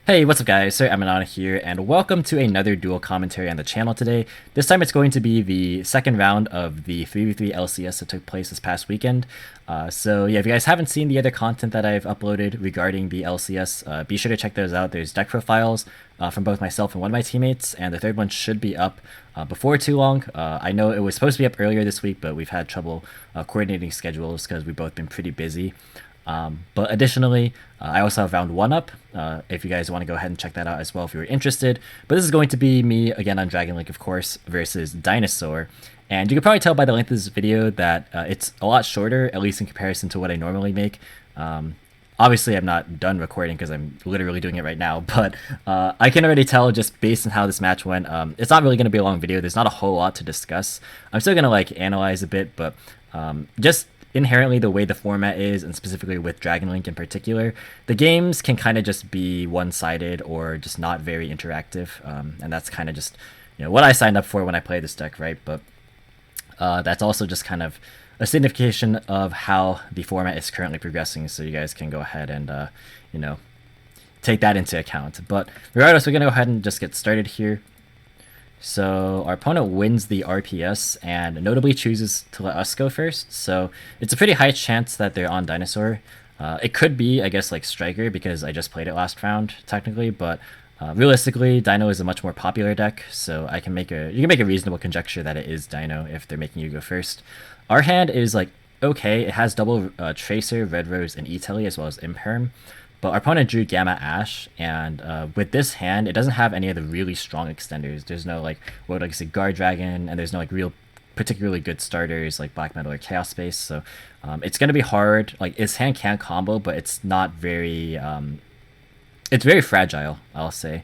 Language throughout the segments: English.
Hey, what's up guys? Sir Emanon here, and welcome to another duel commentary on the channel today. This time it's going to be the second round of the 3v3 LCS that took place this past weekend. So yeah, if you guys haven't seen the other content that I've uploaded regarding the LCS, be sure to check those out. There's deck profiles from both myself and one of my teammates, and the third one should be up before too long. I know it was supposed to be up earlier this week, but we've had trouble coordinating schedules because we've both been pretty busy. But additionally, I also have round one up, if you guys want to go ahead and check that out as well if you're interested. But this is going to be me, again on Dragon Link, of course, versus Dinosaur. And you can probably tell by the length of this video that it's a lot shorter, at least in comparison to what I normally make. Obviously, I'm not done recording because I'm literally doing it right now, but I can already tell just based on how this match went, it's not really going to be a long video. There's not a whole lot to discuss. I'm still going to like analyze a bit, but just inherently the way the format is, and specifically with Dragon Link in particular, the games can kind of just be one-sided or just not very interactive, and that's kind of just what I signed up for when I play this deck, right? But that's also just kind of a signification of how the format is currently progressing, so you guys can go ahead and take that into account. But regardless, we're gonna go ahead and just get started here. So our opponent wins the RPS and notably chooses to let us go first. So it's a pretty high chance that they're on Dinosaur. It could be, I guess, like Striker because I just played it last round technically, but realistically, Dino is a much more popular deck. So you can make a reasonable conjecture that it is Dino if they're making you go first. Our hand is like okay. It has double Tracer, Red Rose, and E-Telly as well as Imperm. But our opponent drew Gamma Ash, and with this hand, it doesn't have any of the really strong extenders. There's no like World Legacy Guard Dragon, and there's no like real particularly good starters like Black Metal or Chaos Space. So it's gonna be hard. Like its hand can combo, but it's not very. It's very fragile, I'll say.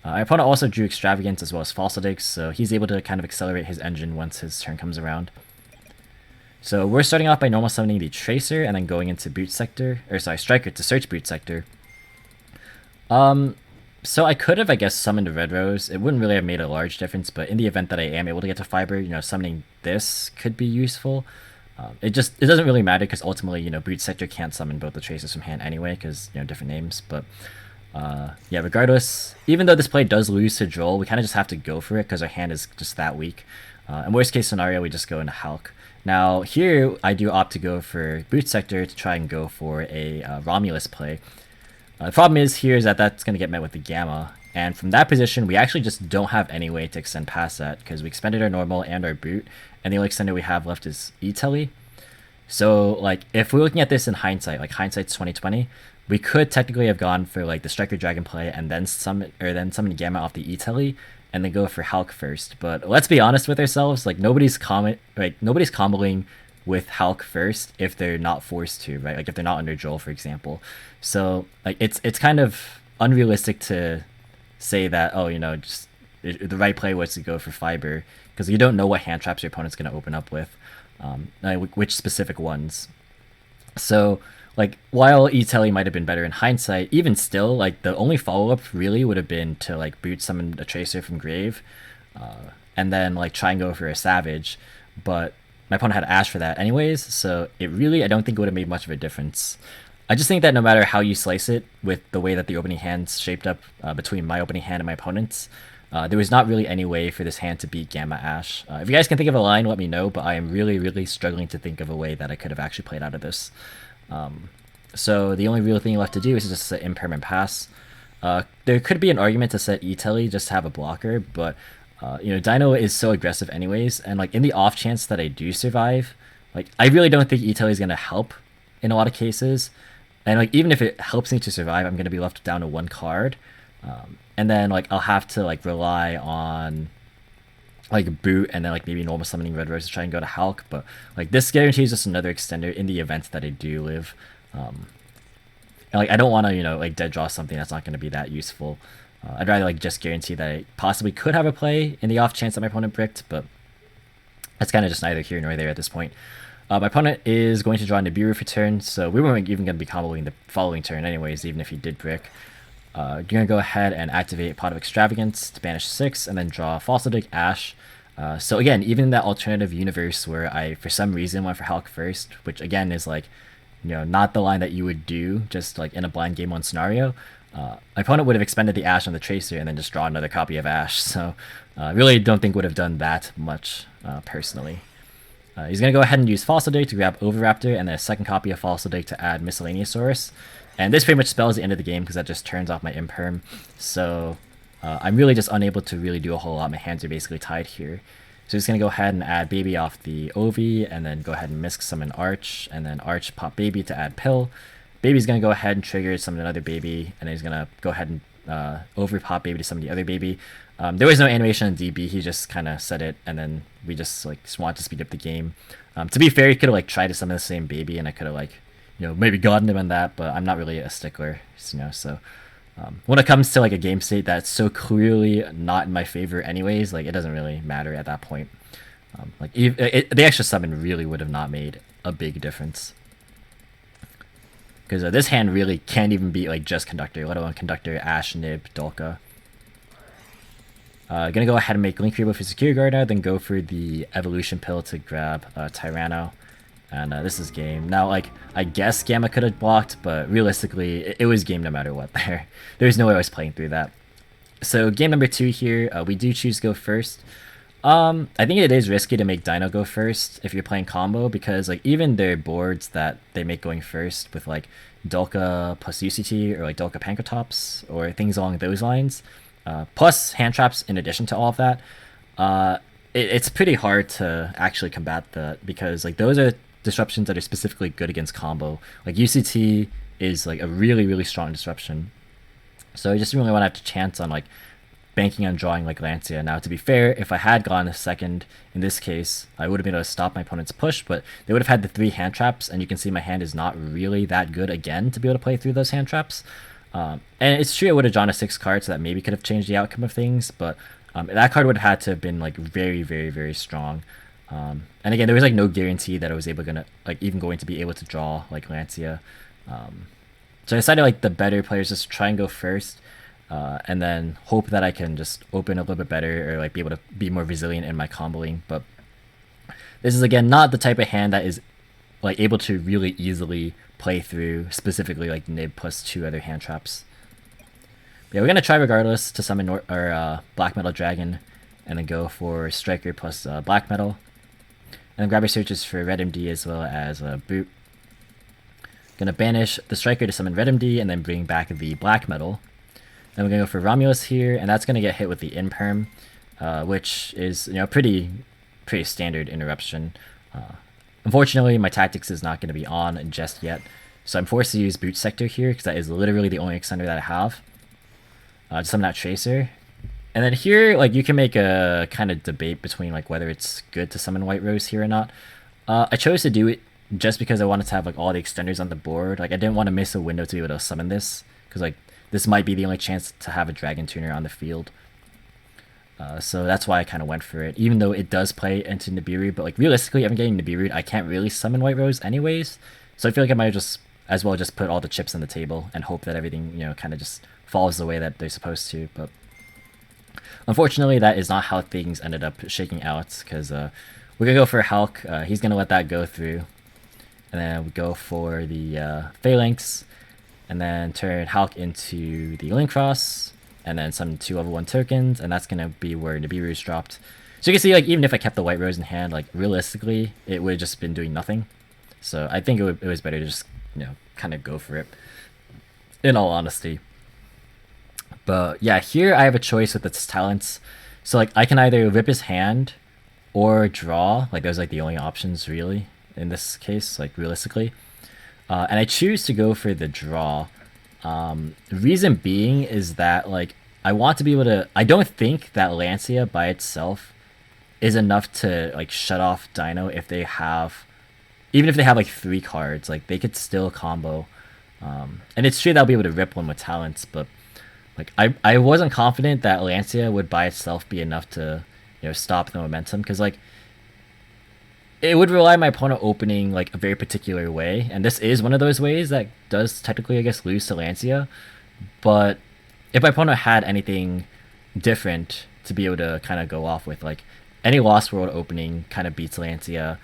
Our opponent also drew Extravagance as well as Falsodix, so he's able to kind of accelerate his engine once his turn comes around. So we're starting off by normal summoning the Tracer and then going into Boot Sector, or sorry, Striker to search Boot Sector. So I could have, I guess, summoned a Red Rose. It wouldn't really have made a large difference, but in the event that I am able to get to Fiber, summoning this could be useful. It doesn't really matter because ultimately, Boot Sector can't summon both the Tracers from hand anyway because, different names. But yeah, regardless, even though this play does lose to Droll, we kind of just have to go for it because our hand is just that weak. In worst case scenario, we just go into Hulk. Now here, I do opt to go for Boot Sector to try and go for a Romulus play. The problem is here is that that's going to get met with the Gamma, and from that position, we actually just don't have any way to extend past that because we expended our normal and our boot, and the only extender we have left is E-Telly. So like if we're looking at this in hindsight, like hindsight's 2020, we could technically have gone for like the Striker Dragon play and then summon Gamma off the E-Telly and then go for Hulk first. But let's be honest with ourselves, like nobody's comboing with Hulk first if they're not forced to, right? Like if they're not under Joel, for example. So like it's kind of unrealistic to say that just the right play was to go for Fiber because you don't know what hand traps your opponent's going to open up with, which specific ones. So like while E-Telly might have been better in hindsight, even still, like the only follow-up really would have been to like boot summon a Tracer from Grave, and then like try and go for a Savage, but my opponent had Ash for that anyways, so I don't think it would have made much of a difference. I just think that no matter how you slice it with the way that the opening hand's shaped up between my opening hand and my opponent's, there was not really any way for this hand to beat Gamma Ash. If you guys can think of a line, let me know, but I am really, really struggling to think of a way that I could have actually played out of this. So the only real thing left to do is just set Impermanent Pass. There could be an argument to set E-Telly just to have a blocker, but Dino is so aggressive anyways, and like in the off chance that I do survive, like I really don't think E-Telly is gonna help in a lot of cases, and like even if it helps me to survive, I'm gonna be left down to one card, and then like I'll have to like rely on like boot and then like maybe normal summoning Red Rose to try and go to Hulk, but like this guarantees us another extender in the event that I do live. And like I don't want to like dead draw something that's not going to be that useful. I'd rather like just guarantee that I possibly could have a play in the off chance that my opponent bricked, but that's kind of just neither here nor there at this point. My opponent is going to draw Nibiru for turn, so we weren't even going to be comboing the following turn anyways, even if he did brick. You're going to go ahead and activate Pot of Extravagance to banish 6, and then draw Falsodix, Ash. So again, even in that alternative universe where I, for some reason, went for Hulk first, which again is like, not the line that you would do just like in a blind game 1 scenario, My opponent would have expended the Ash on the Tracer and then just draw another copy of Ash. So I really don't think would have done that much personally. He's going to go ahead and use Fossil Dig to grab Overraptor and then a second copy of Fossil Dig to add Miscellaneousaurus. And this pretty much spells the end of the game because that just turns off my Imperm. So I'm really just unable to really do a whole lot. My hands are basically tied here. So he's going to go ahead and add Baby off the Ovi and then go ahead and Misc summon Arch and then Arch pop Baby to add Pill. Baby's going to go ahead and trigger summon another Baby and then he's going to go ahead and over pop Baby to summon the other Baby. There was no animation on DB, he just kind of said it and then we just wanted to speed up the game. To be fair, he could have tried to summon the same Baby and I could have maybe gotten him on that, but I'm not really a stickler, so when it comes to a game state that's so clearly not in my favor anyways, it doesn't really matter at that point. The extra summon really would have not made a big difference. Because this hand really can't even beat just Conductor, let alone Conductor, Ash, Nib, Dolka. Gonna go ahead and make Link Rebo for Security Guard now, then go for the Evolution Pill to grab Tyranno. And this is game. Now, I guess Gamma could have blocked, but realistically, it was game no matter what there. There's no way I was playing through that. So game number 2 here, we do choose go first. I think it is risky to make Dino go first if you're playing combo, because even their boards that they make going first with Dolka plus UCT or Dolka Pankratops or things along those lines, plus hand traps in addition to all of that, it's pretty hard to actually combat that, because those are disruptions that are specifically good against combo. UCT is a really, really strong disruption. So I just really want to have to chance on banking on drawing Lancia. Now, to be fair, if I had gone a second in this case, I would have been able to stop my opponent's push, but they would have had the 3 hand traps, and you can see my hand is not really that good again to be able to play through those hand traps. And it's true I would have drawn a 6 card, so that maybe could have changed the outcome of things, but that card would have had to have been very, very, very strong. And again, there was no guarantee that I was even going to be able to draw Lancia. So I decided the better players just try and go first, and then hope that I can just open a little bit better or be able to be more resilient in my comboing. But this is again not the type of hand that is able to really easily play through specifically Nib plus 2 other hand traps. But yeah, we're gonna try regardless to summon Black Metal Dragon, and then go for Striker plus Black Metal. And then grab your searches for Red MD as well as Boot. Gonna banish the Striker to summon Red MD and then bring back the Black Metal. Then we're gonna go for Romulus here, and that's gonna get hit with the Imperm, which is pretty standard interruption. Unfortunately, my tactics is not gonna be on just yet, so I'm forced to use Boot Sector here because that is literally the only extender that I have. To summon that Tracer. And then here, you can make a kind of debate between whether it's good to summon White Rose here or not. I chose to do it just because I wanted to have all the extenders on the board. I didn't want to miss a window to be able to summon this, because this might be the only chance to have a Dragon Tuner on the field. So that's why I kind of went for it, even though it does play into Nibiru. But realistically, if I'm getting Nibiru, I can't really summon White Rose anyways. So I feel I might as well just put all the chips on the table and hope that everything kind of just falls the way that they're supposed to. But unfortunately, that is not how things ended up shaking out, because we're gonna go for Hulk. He's gonna let that go through, and then we go for the Phalanx, and then turn Hulk into the Link Cross, and then summon 2 level 1 tokens, and that's gonna be where Nibiru is dropped. So you can see, even if I kept the White Rose in hand, realistically, it would have just been doing nothing. So I think it was better to just kind of go for it, in all honesty. But yeah, here I have a choice with its talents. So I can either rip his hand or draw. Those the only options really in this case, realistically. And I choose to go for the draw. The reason being is that I want to be able to. I don't think that Lancia by itself is enough to shut off Dino if they have, even if they have 3 cards. They could still combo. And it's true that I'll be able to rip one with talents, but I wasn't confident that Lancia would by itself be enough to stop the momentum, because it would rely on my opponent opening a very particular way, and this is one of those ways that does technically I guess lose to Lancia. But if my opponent had anything different to be able to kind of go off with, any Lost World opening kind of beats Lancia.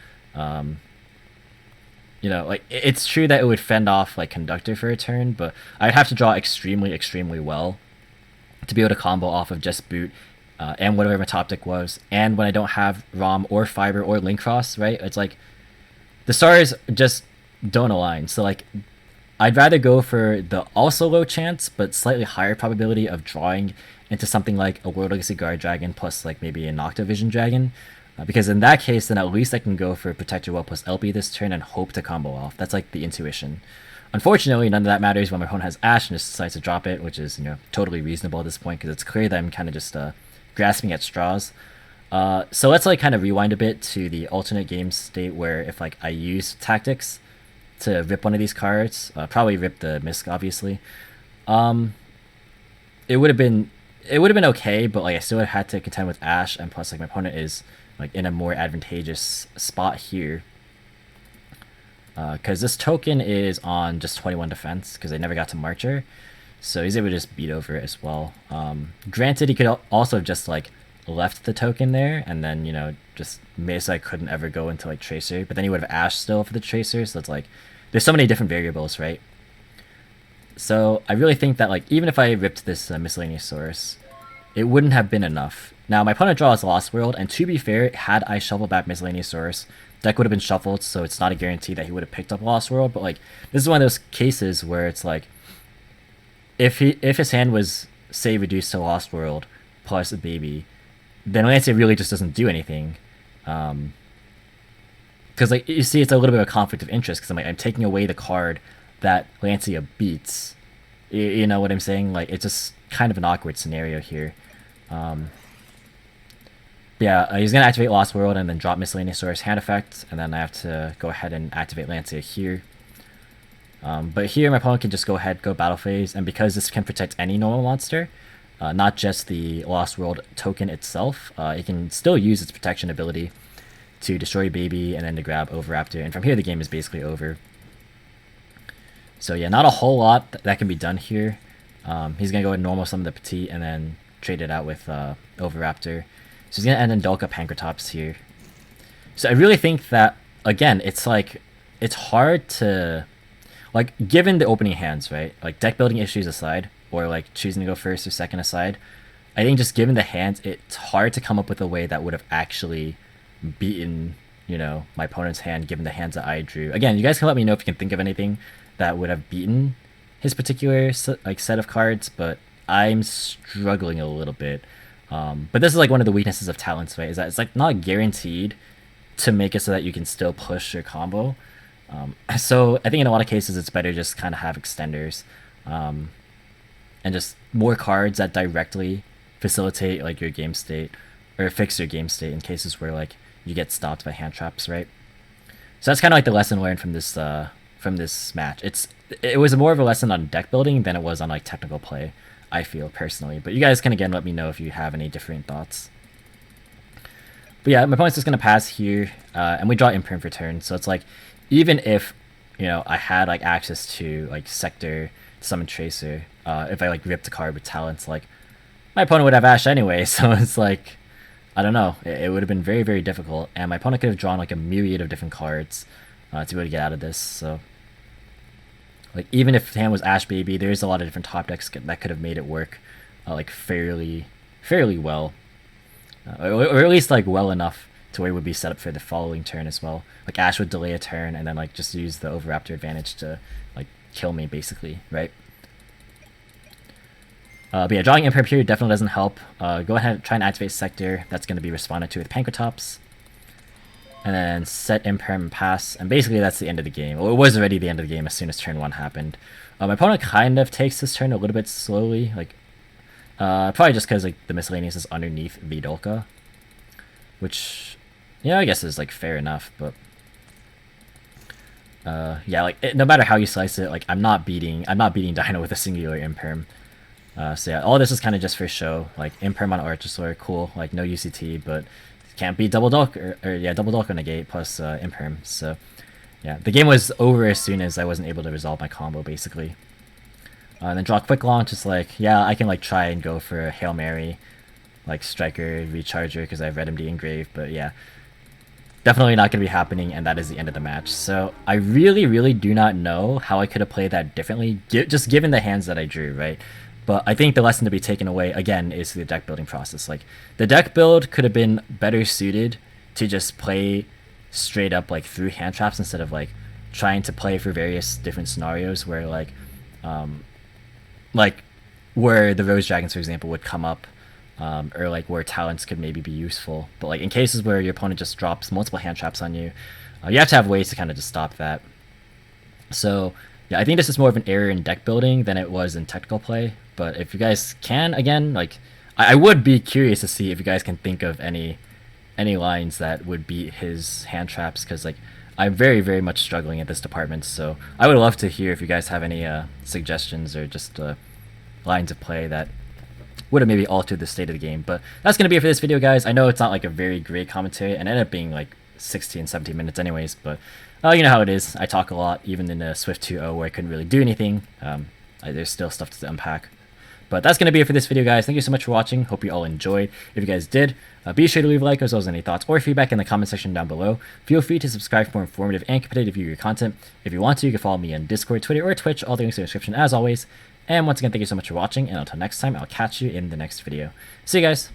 you know, like it's true that it would fend off like Conductor for a turn, but I'd have to draw extremely well to be able to combo off of just boot and whatever my top deck was. And when I don't have ROM or Fiber or Link Cross, right? It's like the stars just don't align. So like I'd rather go for the also low chance but slightly higher probability of drawing into something like a World Legacy Guard Dragon plus like maybe a Noctovision Dragon. Because in that case, then at least I can go for Protect Your Well plus LB this turn and hope to combo off. That's like the intuition. Unfortunately, none of that matters when my opponent has Ashe and just decides to drop it, which is, you know, totally reasonable at this point because it's clear that I'm kind of just grasping at straws. So let's like kind of rewind a bit to the alternate game state where if like I use tactics to rip one of these cards, probably rip the Misk obviously. It would have been okay, but like I still would have had to contend with Ashe, and plus like my opponent is like in a more advantageous spot here. Because this token is on just 21 defense because I never got to Marcher, so he's able to just beat over it as well. Granted, he could also have just like left the token there and then, you know, just made so I couldn't ever go into like Tracer, but then he would have Ashe still for the Tracer, so it's like there's so many different variables, right? So I really think that like even if I ripped this Miscellaneous Source, it wouldn't have been enough. Now my opponent draws Lost World, and to be fair, had I shuffled back Miscellaneous Source, deck would have been shuffled, so it's not a guarantee that he would have picked up Lost World. But like this is one of those cases where it's like if his hand was say reduced to Lost World plus a baby, then Lancia really just doesn't do anything. Because like you see, it's a little bit of a conflict of interest because I'm taking away the card that Lancia beats. You know what I'm saying? Like it's just kind of an awkward scenario here. Yeah, he's gonna activate Lost World and then drop Miscellaneous Source hand effect, and then I have to go ahead and activate Lancia here. But here my opponent can just go ahead, go Battle Phase, and because this can protect any normal monster, not just the Lost World token itself, it can still use its protection ability to destroy Baby and then to grab Overraptor, and from here the game is basically over. So yeah, not a whole lot that can be done here. He's gonna go and normal summon the Petite and then trade it out with Overraptor. So he's gonna end in Bulk Up Pankratops here. So I really think that again, it's like it's hard to like given the opening hands, right? Like deck building issues aside, or like choosing to go first or second aside, I think just given the hands, it's hard to come up with a way that would have actually beaten, you know, my opponent's hand given the hands that I drew. Again, you guys can let me know if you can think of anything that would have beaten his particular like set of cards, but I'm struggling a little bit. But this is like one of the weaknesses of Talents, right? Is that it's like not guaranteed to make it so that you can still push your combo. So I think in a lot of cases it's better just kind of have extenders, and just more cards that directly facilitate like your game state or fix your game state in cases where like you get stopped by hand traps, right? So that's kind of like the lesson learned from this match. It was more of a lesson on deck building than it was on like technical play, I feel personally. But you guys can again let me know if you have any different thoughts. But yeah, my opponent's just gonna pass here, and we draw Imprint for turn. So it's like even if, you know, I had like access to like Sector, Summon Tracer, if I like ripped a card with Talents, like my opponent would have Ashe anyway. So it's like I don't know, it would have been very difficult, and my opponent could have drawn like a myriad of different cards to be able to get out of this. So like even if the hand was Ashe Baby, there's a lot of different top decks that could have made it work like fairly well, or at least like well enough to where it would be set up for the following turn as well. Like Ashe would delay a turn and then like just use the Overraptor advantage to like kill me basically, right? But yeah, drawing Imperm here definitely doesn't help. Go ahead and try and activate Sector. That's going to be responded to with Pankratops. And then set Imperm and pass. And basically that's the end of the game. Well, it was already the end of the game as soon as turn 1 happened. My opponent kind of takes this turn a little bit slowly. Like, probably just because like the Miscellaneous is underneath Vidolka. Which, yeah, I guess is like fair enough. But yeah, like no matter how you slice it, like I'm not beating Dino with a singular Imperm. So yeah, all this is kind of just for show. Like Imperm on Archosaur, cool. Like no UCT, but can't be double Dolk or yeah, double Dolk on negate plus Imperm. So yeah, the game was over as soon as I wasn't able to resolve my combo basically. And then draw Quick Launch. Just like yeah, I can like try and go for a Hail Mary, like Striker Recharger because I have Red MD engraved. But yeah, definitely not going to be happening, and that is the end of the match. So I really do not know how I could have played that differently, just given the hands that I drew, right? But I think the lesson to be taken away, again, is the deck building process. Like, the deck build could have been better suited to just play straight up, like, through hand traps instead of, like, trying to play for various different scenarios where, like, where the Rose Dragons, for example, would come up, or like where talents could maybe be useful. But like in cases where your opponent just drops multiple hand traps on you, you have to have ways to kind of just stop that. So yeah, I think this is more of an error in deck building than it was in technical play. But if you guys can, again, like I would be curious to see if you guys can think of any lines that would beat his hand traps, because like I'm very much struggling at this department. So I would love to hear if you guys have any suggestions or just lines of play that would have maybe altered the state of the game. But that's going to be it for this video, guys. I know it's not like a very great commentary, and ended up being like 16, 17 minutes anyways, but you know how it is. I talk a lot, even in a Swift 2.0 where I couldn't really do anything. There's still stuff to unpack. But that's going to be it for this video, guys. Thank you so much for watching. Hope you all enjoyed. If you guys did, be sure to leave a like as well as any thoughts or feedback in the comment section down below. Feel free to subscribe for more informative and competitive viewer content. If you want to, you can follow me on Discord, Twitter, or Twitch. All the links in the description as always. And once again, thank you so much for watching, and until next time, I'll catch you in the next video. See you guys!